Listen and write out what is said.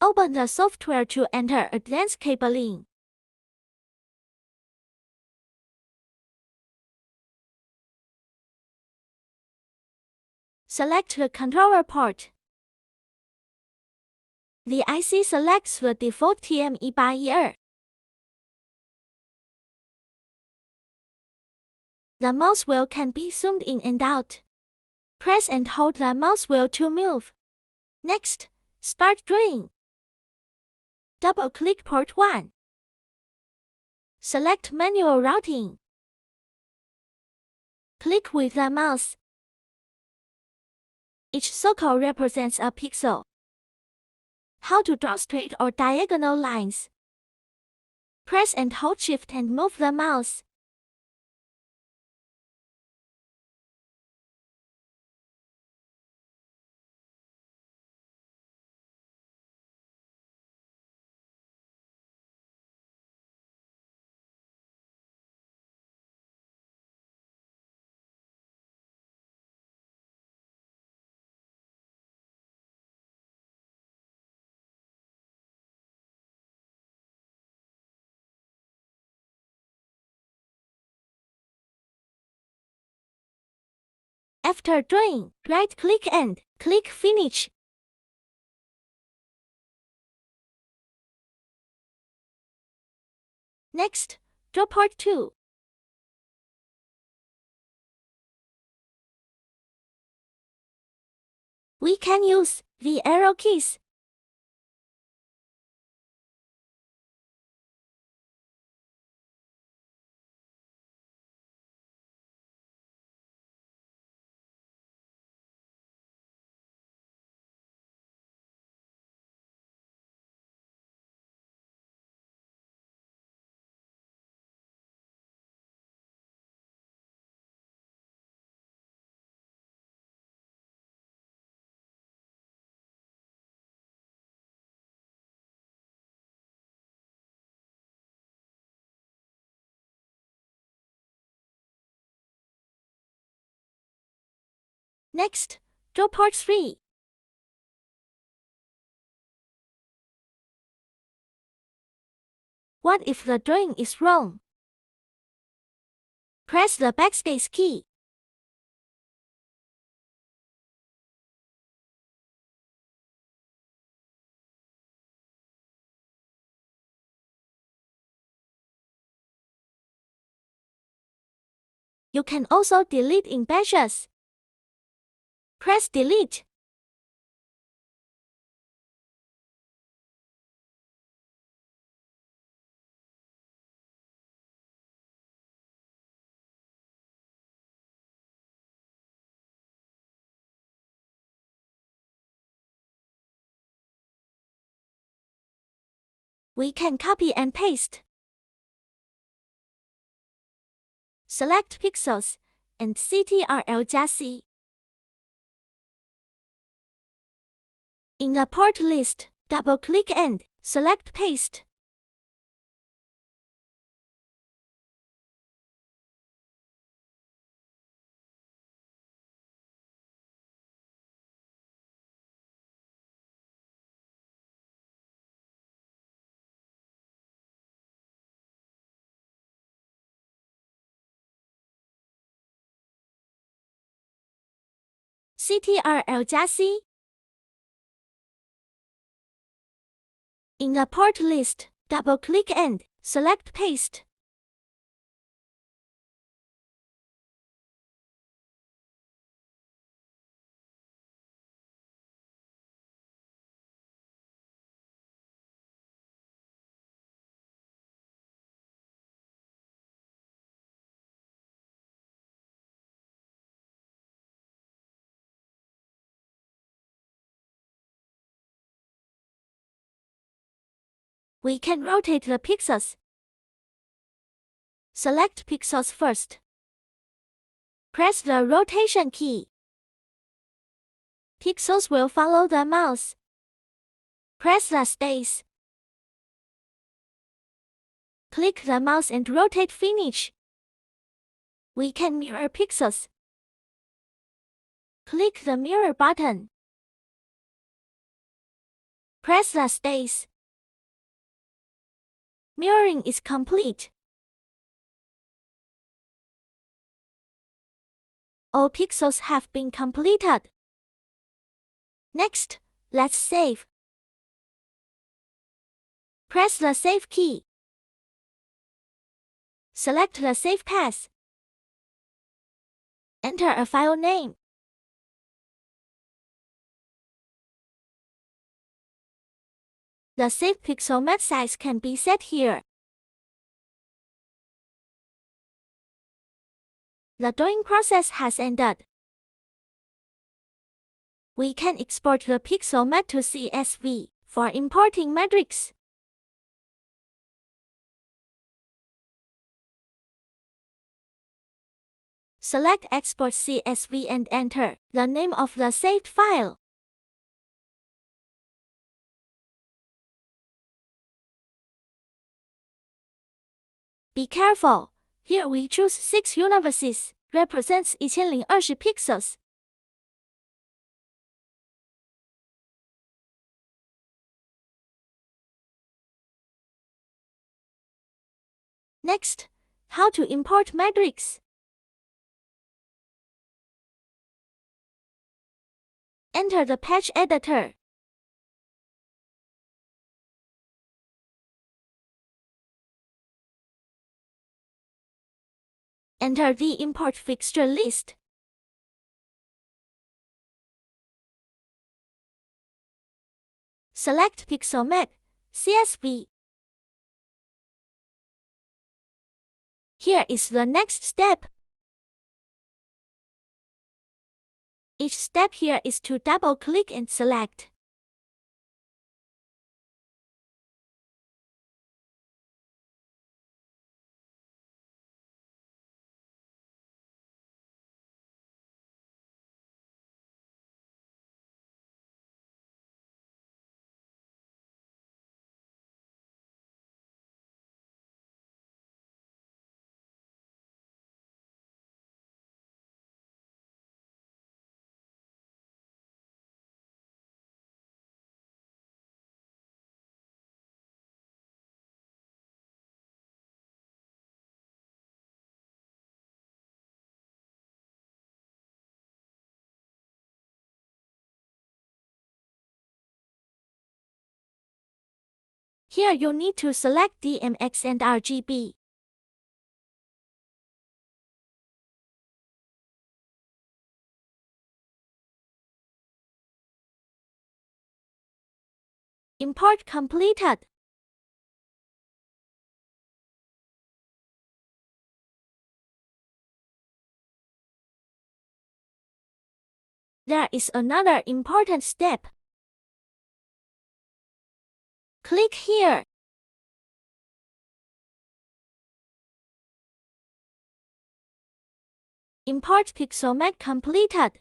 Open the software to enter advanced cabling. Select the controller port. The IC selects the default TME buyer. The mouse wheel can be zoomed in and out. Press and hold the mouse wheel to move. Next, start drawing. Double-click port 1. Select manual routing. Click with the mouse. Each circle represents a pixel. How to draw straight or diagonal lines? Press and hold Shift and move the mouse. After drawing, right-click and click Finish. Next, draw part 2. We can use the arrow keys. Next, draw part 3. What if the drawing is wrong? Press the backspace key. You can also delete in batches. Press Delete. We can copy and paste. Select Pixels and Ctrl+C. In the port list, double-click and select Paste. Ctrl+C. In the port list, double-click and select Paste. We can rotate the pixels. Select pixels first. Press the rotation key. Pixels will follow the mouse. Press the space. Click the mouse and rotate Finish. We can mirror pixels. Click the mirror button. Press the space. Mirroring is complete. All pixels have been completed. Next, let's save. Press the Save key. Select the save path. Enter a file name. The saved pixel mat size can be set here. The drawing process has ended. We can export the pixel mat to CSV for importing metrics. Select Export CSV and enter the name of the saved file. Be careful. Here we choose 6 universes, represents 1020 pixels. Next, how to import metrics. Enter the page editor. Enter the import fixture list. Select Pixel Mat, CSV. Here is the next step. Each step here is to double-click and select. Here you need to select DMX and RGB. Import completed. There is another important step. Click here. Import pixel mat completed.